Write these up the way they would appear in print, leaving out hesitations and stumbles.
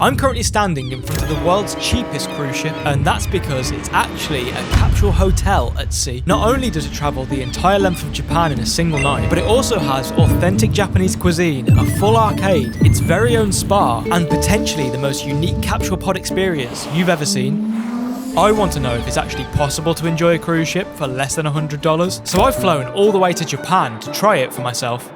I'm currently standing in front of the world's cheapest cruise ship, and that's because it's actually a capsule hotel at sea. Not only does it travel the entire length of Japan in a single night, but it also has authentic Japanese cuisine, a full arcade, its very own spa, and potentially the most unique capsule pod experience you've ever seen. I want to know if it's actually possible to enjoy a cruise ship for less than $100, so I've flown all the way to Japan to try it for myself.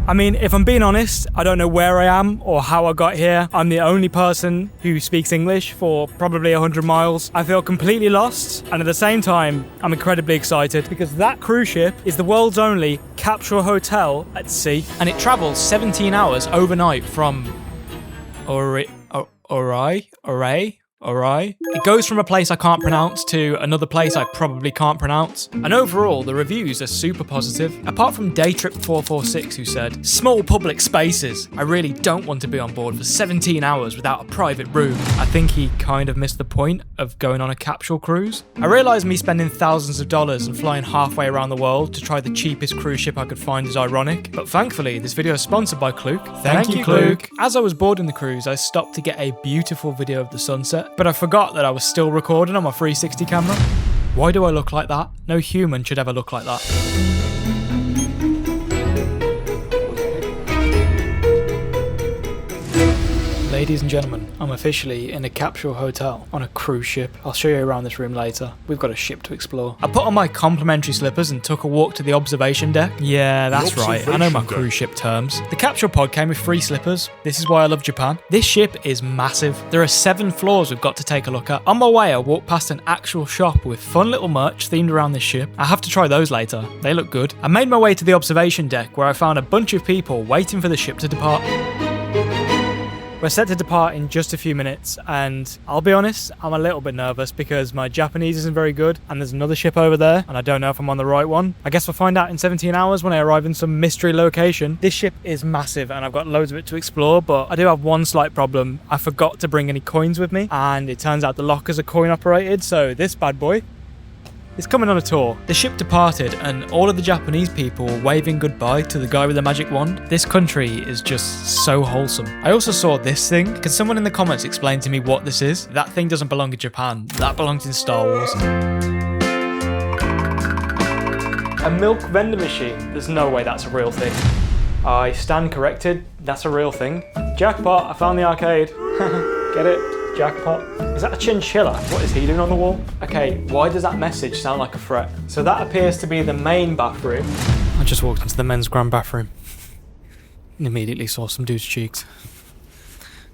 I mean, if I'm being honest, I don't know where I am or how I got here. I'm the only person who speaks English for probably 100 miles. I feel completely lost, and at the same time, I'm incredibly excited because that cruise ship is the world's only capsule hotel at sea, and it travels 17 hours overnight from Alright. It goes from a place I can't pronounce to another place I probably can't pronounce. And overall, the reviews are super positive. Apart from Daytrip446 who said, "Small public spaces. I really don't want to be on board for 17 hours without a private room." I think he kind of missed the point of going on a capsule cruise. I realised me spending thousands of dollars and flying halfway around the world to try the cheapest cruise ship I could find is ironic. But thankfully, this video is sponsored by Klook. Thank you, Klook. As I was boarding the cruise, I stopped to get a beautiful video of the sunset. But I forgot that I was still recording on my 360 camera. Why do I look like that? No human should ever look like that. Ladies and gentlemen, I'm officially in a capsule hotel on a cruise ship. I'll show you around this room later. We've got a ship to explore. I put on my complimentary slippers and took a walk to the observation deck. Yeah, that's right. I know my cruise ship terms. The capsule pod came with free slippers. This is why I love Japan. This ship is massive. There are 7 floors we've got to take a look at. On my way, I walked past an actual shop with fun little merch themed around this ship. I have to try those later. They look good. I made my way to the observation deck where I found a bunch of people waiting for the ship to depart. We're set to depart in just a few minutes, and I'll be honest, I'm a little bit nervous because my Japanese isn't very good, and there's another ship over there, and I don't know if I'm on the right one. I guess we'll find out in 17 hours when I arrive in some mystery location. This ship is massive, and I've got loads of it to explore, but I do have one slight problem. I forgot to bring any coins with me, and it turns out the lockers are coin operated, so this bad boy is coming on a tour. The ship departed and all of the Japanese people were waving goodbye to the guy with the magic wand. This country is just so wholesome. I also saw this thing. Can someone in the comments explain to me what this is? That thing doesn't belong in Japan. That belongs in Star Wars. A milk vending machine. There's no way that's a real thing. I stand corrected. That's a real thing. Jackpot, I found the arcade. Get it? Jackpot. Is that a chinchilla? What is he doing on the wall? Okay, why does that message sound like a threat? So that appears to be the main bathroom. I just walked into the men's grand bathroom and immediately saw some dude's cheeks.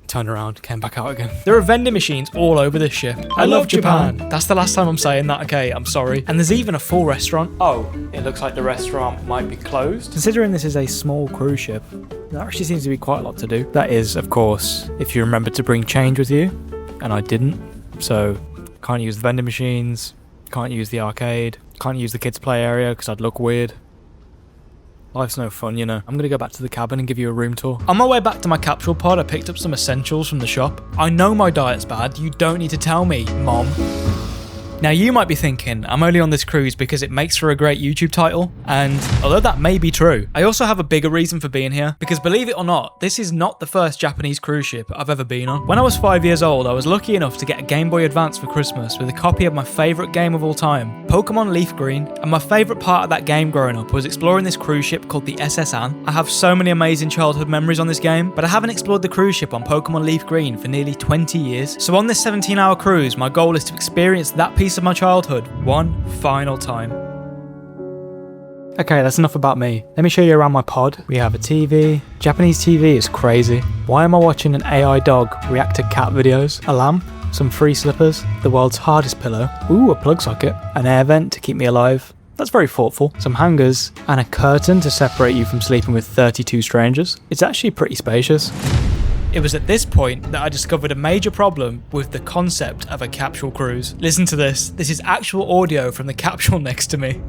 Turned around, came back out again. There are vending machines all over this ship. I love Japan. That's the last time I'm saying that, okay, I'm sorry. And there's even a full restaurant. Oh, it looks like the restaurant might be closed. Considering this is a small cruise ship, there actually seems to be quite a lot to do. That is, of course, if you remember to bring change with you, and I didn't. So, can't use the vending machines, can't use the arcade, can't use the kids' play area because I'd look weird. Life's no fun, you know. I'm gonna go back to the cabin and give you a room tour. On my way back to my capsule pod, I picked up some essentials from the shop. I know my diet's bad, you don't need to tell me, Mom. Now you might be thinking, I'm only on this cruise because it makes for a great YouTube title, and although that may be true, I also have a bigger reason for being here, because believe it or not, this is not the first Japanese cruise ship I've ever been on. When I was 5 years old, I was lucky enough to get a Game Boy Advance for Christmas with a copy of my favourite game of all time, Pokemon Leaf Green, and my favourite part of that game growing up was exploring this cruise ship called the SS Anne. I have so many amazing childhood memories on this game, but I haven't explored the cruise ship on Pokemon Leaf Green for nearly 20 years. So on this 17-hour cruise, my goal is to experience that piece of my childhood one final time. Okay, that's enough about me. Let me show you around my pod. We have a TV. Japanese TV is crazy. Why am I watching an AI dog react to cat videos? A lamp, some free slippers, the world's hardest pillow, ooh, a plug socket, an air vent to keep me alive. That's very thoughtful. Some hangers, and a curtain to separate you from sleeping with 32 strangers. It's actually pretty spacious. It was at this point that I discovered a major problem with the concept of a capsule cruise. Listen to this. This is actual audio from the capsule next to me.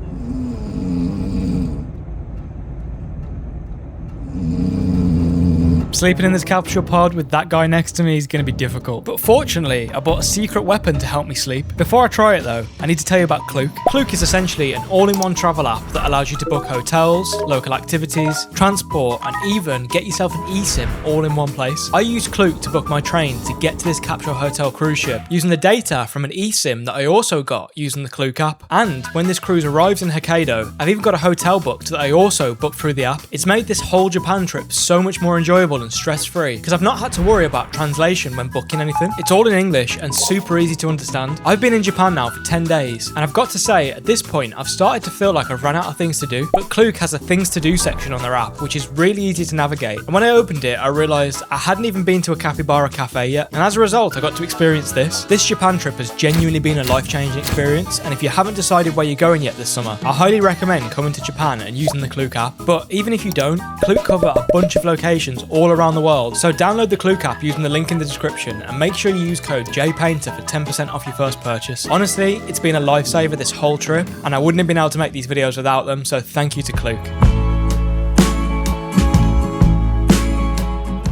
Sleeping in this capsule pod with that guy next to me is going to be difficult. But fortunately, I bought a secret weapon to help me sleep. Before I try it though, I need to tell you about Klook. Klook is essentially an all-in-one travel app that allows you to book hotels, local activities, transport, and even get yourself an eSIM all in one place. I use Klook to book my train to get to this Capsule hotel cruise ship using the data from an eSIM that I also got using the Klook app. And when this cruise arrives in Hokkaido, I've even got a hotel booked that I also booked through the app. It's made this whole Japan trip so much more enjoyable and stress-free because I've not had to worry about translation when booking anything. It's all in English and super easy to understand. I've been in Japan now for 10 days and I've got to say at this point I've started to feel like I've run out of things to do, but Klook has a things to do section on their app which is really easy to navigate, and when I opened it I realised I hadn't even been to a capybara cafe yet, and as a result I got to experience this. This Japan trip has genuinely been a life-changing experience, and if you haven't decided where you're going yet this summer, I highly recommend coming to Japan and using the Klook app. But even if you don't, Klook cover a bunch of locations all around the world, so download the Klook app using the link in the description and make sure you use code JPainter for 10% off your first purchase. Honestly, it's been a lifesaver this whole trip, and I wouldn't have been able to make these videos without them, so thank you to Klook.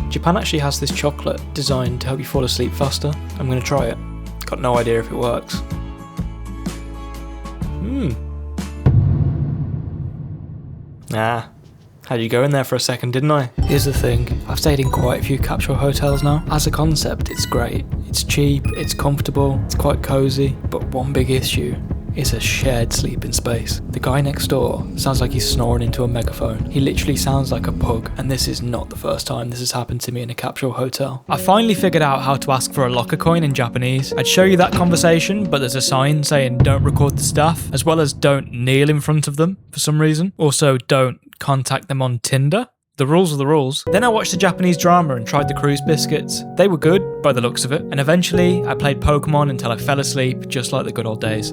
Japan actually has this chocolate designed to help you fall asleep faster. I'm going to try it. Got no idea if it works. Nah. Had you go in there for a second, didn't I? Here's the thing, I've stayed in quite a few capsule hotels now. As a concept, it's great. It's cheap, it's comfortable, it's quite cozy, but one big issue is a shared sleeping space. The guy next door sounds like he's snoring into a megaphone. He literally sounds like a pug, and this is not the first time this has happened to me in a capsule hotel. I finally figured out how to ask for a locker coin in Japanese. I'd show you that conversation, but there's a sign saying don't record the staff, as well as don't kneel in front of them for some reason. Also, don't contact them on Tinder. The rules are the rules. Then I watched a Japanese drama and tried the cruise biscuits. They were good, by the looks of it, and eventually I played Pokemon until I fell asleep, just like the good old days.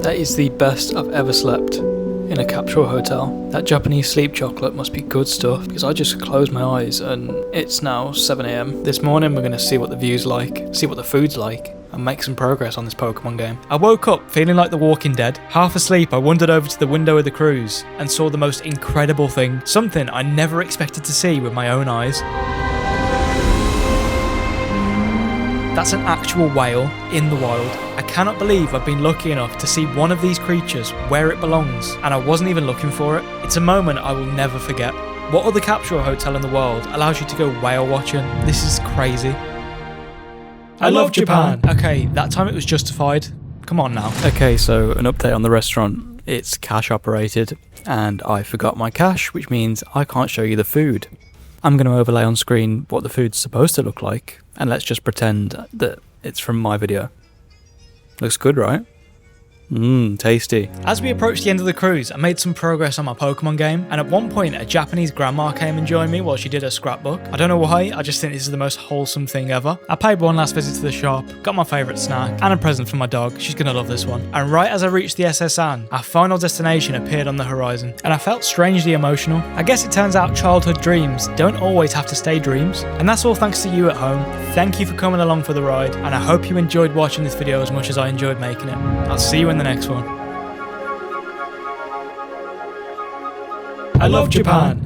That is the best I've ever slept in a capsule hotel. That Japanese sleep chocolate must be good stuff, because I just closed my eyes and it's now 7 AM. This morning we're going to see what the view's like, see what the food's like, and make some progress on this Pokemon game. I woke up feeling like the Walking Dead. Half asleep, I wandered over to the window of the cruise and saw the most incredible thing, something I never expected to see with my own eyes. That's an actual whale in the wild. I cannot believe I've been lucky enough to see one of these creatures where it belongs, and I wasn't even looking for it. It's a moment I will never forget. What other capsule hotel in the world allows you to go whale watching? This is crazy. I love Japan. Okay, that time it was justified. Come on now. Okay, so an update on the restaurant. It's cash operated, and I forgot my cash, which means I can't show you the food. I'm going to overlay on screen what the food's supposed to look like, and let's just pretend that it's from my video. Looks good, right? Tasty. As we approached the end of the cruise, I made some progress on my Pokemon game, and at one point a Japanese grandma came and joined me while she did her scrapbook. I don't know why, I just think this is the most wholesome thing ever. I paid one last visit to the shop, got my favourite snack, and a present for my dog. She's gonna love this one. And right as I reached the SS Anne, our final destination appeared on the horizon, and I felt strangely emotional. I guess it turns out childhood dreams don't always have to stay dreams. And that's all thanks to you at home. Thank you for coming along for the ride, and I hope you enjoyed watching this video as much as I enjoyed making it. I'll see you in the next one. I love Japan.